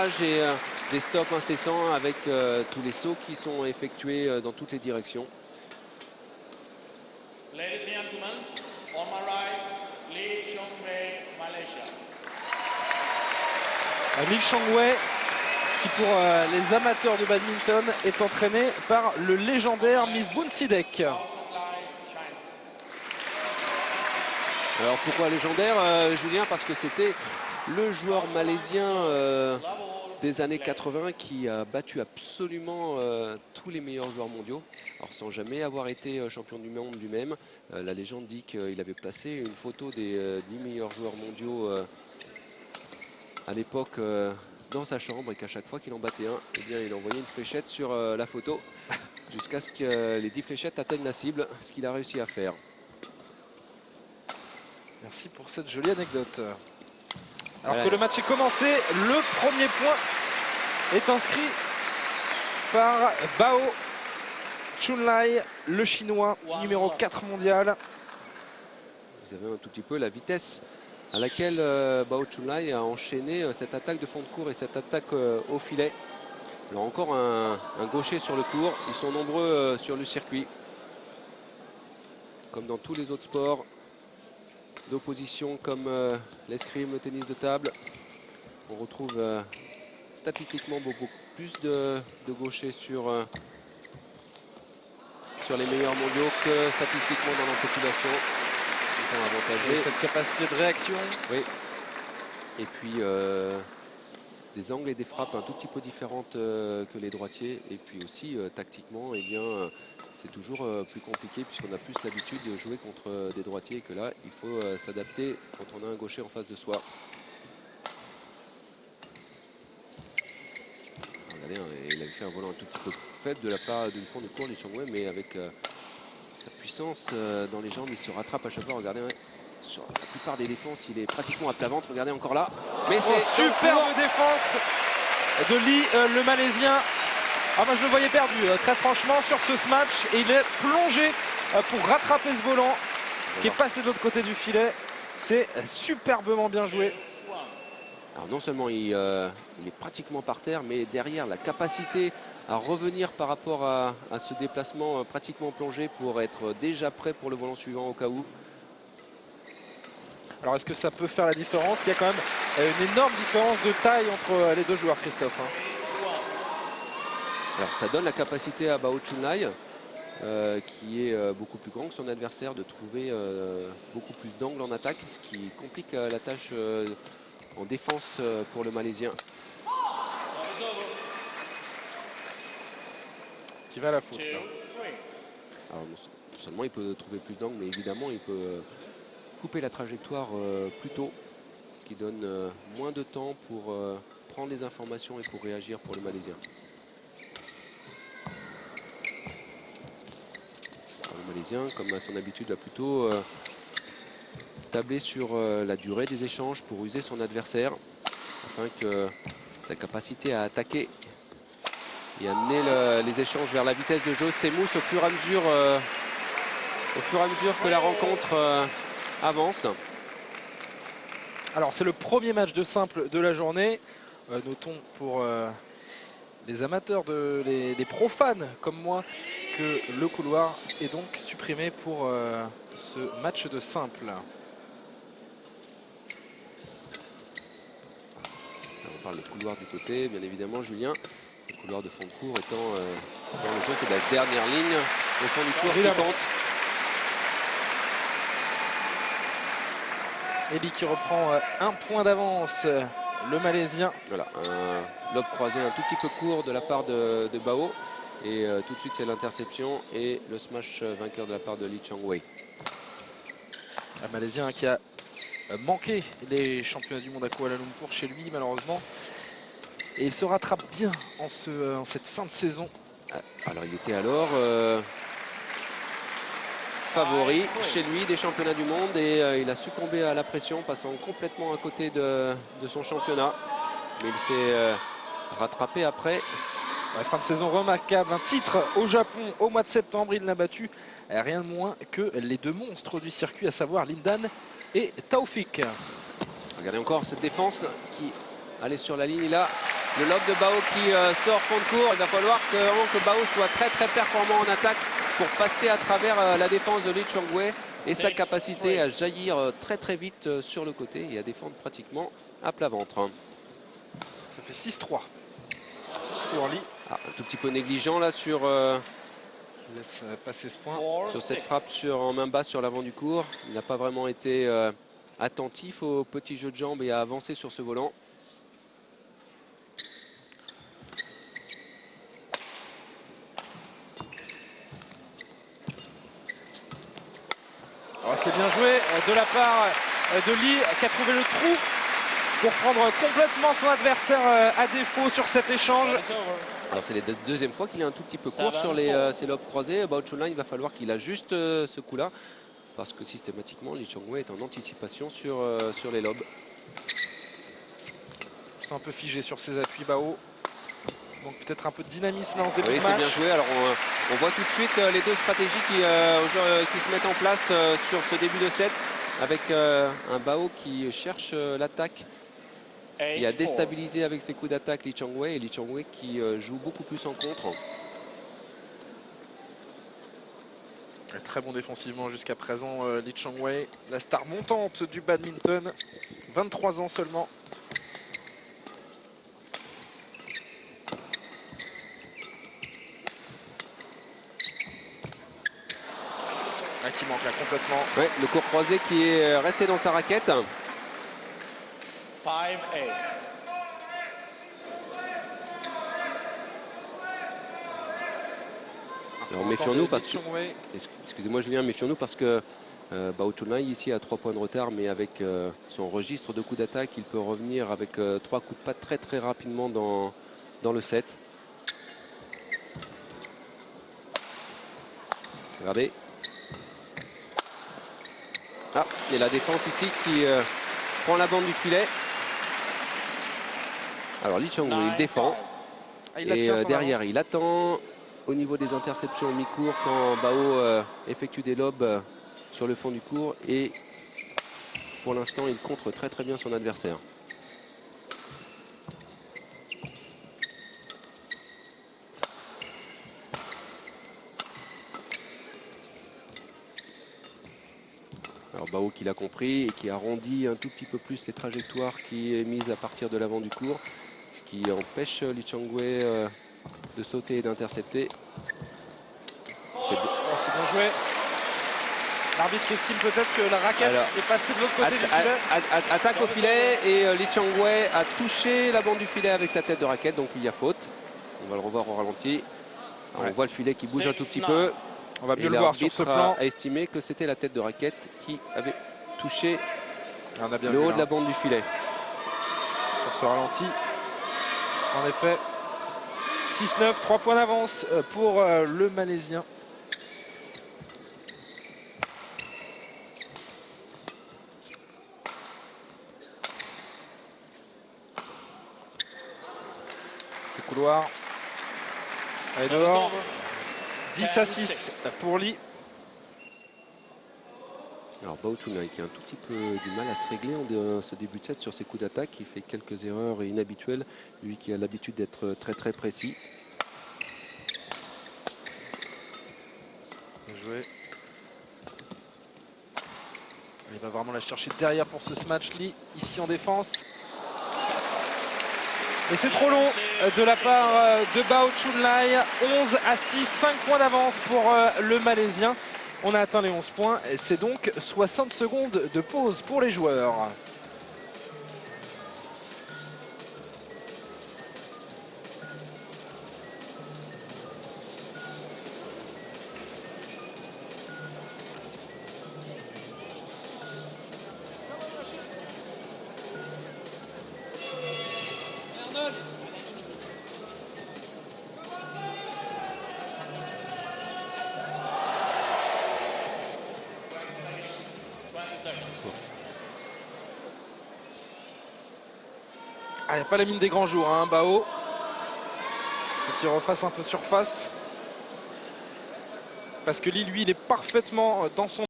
virages et des stops incessants avec tous les sauts qui sont effectués dans toutes les directions. Ladies and gentlemen, on my right, Lee Chong-wei, Malaysia. Lee Chong-wei, qui pour les amateurs de badminton est entraîné par le légendaire Misbah Sidek. Alors pourquoi légendaire, Julien? Parce que c'était le joueur malaisien des années 80 qui a battu absolument tous les meilleurs joueurs mondiaux. Alors sans jamais avoir été champion du monde lui-même. La légende dit qu'il avait placé une photo des 10 meilleurs joueurs mondiaux à l'époque dans sa chambre, et qu'à chaque fois qu'il en battait un, eh bien, il envoyait une fléchette sur la photo jusqu'à ce que les 10 fléchettes atteignent la cible, ce qu'il a réussi à faire. Merci pour cette jolie anecdote. Alors voilà, que le match est commencé, le premier point est inscrit par Bao Chunlai, le chinois, numéro 4 mondial. Vous avez un tout petit peu la vitesse à laquelle Bao Chunlai a enchaîné cette attaque de fond de court et cette attaque au filet. Alors encore un gaucher sur le court, ils sont nombreux sur le circuit. Comme dans tous les autres sports d'opposition comme l'escrime, le tennis de table, on retrouve statistiquement beaucoup plus de gauchers sur les meilleurs mondiaux que statistiquement dans la population. Ils sont avantagés. Cette capacité de réaction. Oui. Et puis des angles et des frappes un tout petit peu différentes que les droitiers. Et puis aussi tactiquement, eh bien, c'est toujours plus compliqué puisqu'on a plus l'habitude de jouer contre des droitiers, et que là, il faut s'adapter quand on a un gaucher en face de soi. Regardez, hein, il avait fait un volant un tout petit peu faible de la part du fond du court, Lee Chong-wei, mais avec sa puissance dans les jambes, il se rattrape à chaque fois. Regardez, ouais, sur la plupart des défenses, il est pratiquement à plat ventre. Regardez encore là. Mais c'est superbe défense de Lee, le Malaisien. Ah, moi je le voyais perdu, très franchement, sur ce match. Et il est plongé pour rattraper ce volant qui est passé de l'autre côté du filet. C'est superbement bien joué. Alors non seulement il est pratiquement par terre, mais derrière, la capacité à revenir par rapport à ce déplacement pratiquement plongé pour être déjà prêt pour le volant suivant au cas où. Alors est-ce que ça peut faire la différence? Il y a quand même une énorme différence de taille entre les deux joueurs, Christophe. Alors ça donne la capacité à Bao Chunlai, qui est beaucoup plus grand que son adversaire, de trouver beaucoup plus d'angles en attaque, ce qui complique la tâche en défense pour le Malaisien. Qui va à la faute. Alors non seulement il peut trouver plus d'angles, mais évidemment il peut couper la trajectoire plus tôt, ce qui donne moins de temps pour prendre les informations et pour réagir pour le Malaisien. Alors, le Malaisien, comme à son habitude, va plutôt tabler sur la durée des échanges pour user son adversaire, afin que sa capacité à attaquer et amener les échanges vers la vitesse de jeu s'émousse au fur et à mesure que la rencontre avance. Alors c'est le premier match de simple de la journée. Notons pour les amateurs, les profanes comme moi, que le couloir est donc supprimé pour ce match de simple. On parle de couloir du côté, bien évidemment, Julien. Le couloir de fond de court étant dans le jeu, c'est la dernière ligne au fond du court qui compte. Eli qui reprend un point d'avance, le Malaisien. Voilà, un lob croisé un tout petit peu court de la part de Bao. Et tout de suite, c'est l'interception et le smash vainqueur de la part de Lee Chong-wei. Un Malaisien qui a manqué les championnats du monde à Kuala Lumpur chez lui, malheureusement. Et il se rattrape bien en cette fin de saison. Alors, il était alors favori chez lui des championnats du monde, et il a succombé à la pression, passant complètement à côté de son championnat. Mais il s'est rattrapé après. Ouais, fin de saison remarquable, un titre au Japon au mois de septembre. Il n'a battu rien de moins que les deux monstres du circuit, à savoir Lindan et Taoufik. Regardez encore cette défense qui allait sur la ligne là. Le lob de Bao qui sort fond de court. Il va falloir que Bao soit très très performant en attaque pour passer à travers la défense de Lee Chong-wei et sa capacité à jaillir très très vite sur le côté et à défendre pratiquement à plat ventre. Ça fait 6-3 pour Lee. Ah, un tout petit peu négligent là sur, Je laisse passer ce point. sur cette frappe en main basse sur l'avant du court. Il n'a pas vraiment été attentif au petit jeu de jambes et à avancer sur ce volant. C'est bien joué de la part de Lee qui a trouvé le trou pour prendre complètement son adversaire à défaut sur cet échange. Alors c'est la deuxième fois qu'il est un tout petit peu court sur ses lobes croisés. Bao Chun-lai, il va falloir qu'il ajuste ce coup-là parce que systématiquement Lee Chong-wei est en anticipation sur les lobes. C'est un peu figé sur ses appuis Bao. Donc peut-être un peu de dynamisme dans ce début Oui, de c'est match. bien joué. Alors on voit tout de suite les deux stratégies qui se mettent en place sur ce début de set avec un Bao qui cherche l'attaque et a déstabilisé avec ses coups d'attaque Lee Chong-wei et Lee Chong-wei qui joue beaucoup plus en contre. Très bon défensivement jusqu'à présent Lee Chong-wei, la star montante du badminton, 23 ans seulement. Qui manque là complètement. Ouais, le court croisé qui est resté dans sa raquette. 5-8. Alors méfions-nous parce que, excusez-moi Julien, méfions-nous parce que Bao Chun-lai ici a 3 points de retard, mais avec son registre de coups d'attaque, il peut revenir avec 3 coups de patte très très rapidement dans le set. Regardez. Ah, et la défense ici qui prend la bande du filet. Alors Lee Chong-wei, il défend. Et derrière, il attend au niveau des interceptions au mi-court quand Bao effectue des lobes sur le fond du court. Et pour l'instant, il contre très très bien son adversaire. Alors Bao qui l'a compris et qui arrondit un tout petit peu plus les trajectoires qui est mise à partir de l'avant du court, ce qui empêche Lee Chong-wei de sauter et d'intercepter. C'est bien joué. L'arbitre estime peut-être que la raquette est passée de l'autre côté du filet. Attaque au filet et Lee Chong-wei a touché la bande du filet avec sa tête de raquette, donc il y a faute. On va le revoir au ralenti. Alors, on voit le filet qui bouge un tout petit peu. On va mieux le voir sur ce plan. A estimé que c'était la tête de raquette qui avait touché le haut de la bande du filet. Sur ce ralenti, en effet, 6-9, 3 points d'avance pour le Malaisien. C'est couloir. Allez dehors. 10-6 pour Lee. Alors Bao Chun-lai qui a un tout petit peu du mal à se régler en ce début de set sur ses coups d'attaque. Il fait quelques erreurs inhabituelles. Lui qui a l'habitude d'être très très précis. Bien joué. Il va vraiment la chercher derrière pour ce match Lee. Ici en défense. Et c'est trop long de la part de Bao Chun-lai. 11-6, 5 points d'avance pour le Malaisien. On a atteint les 11 points. C'est donc 60 secondes de pause pour les joueurs. Ah, il n'y a pas la mine des grands jours, hein, Bao. Faut qu'il refasse un peu surface. Parce que Lee, lui, il est parfaitement dans son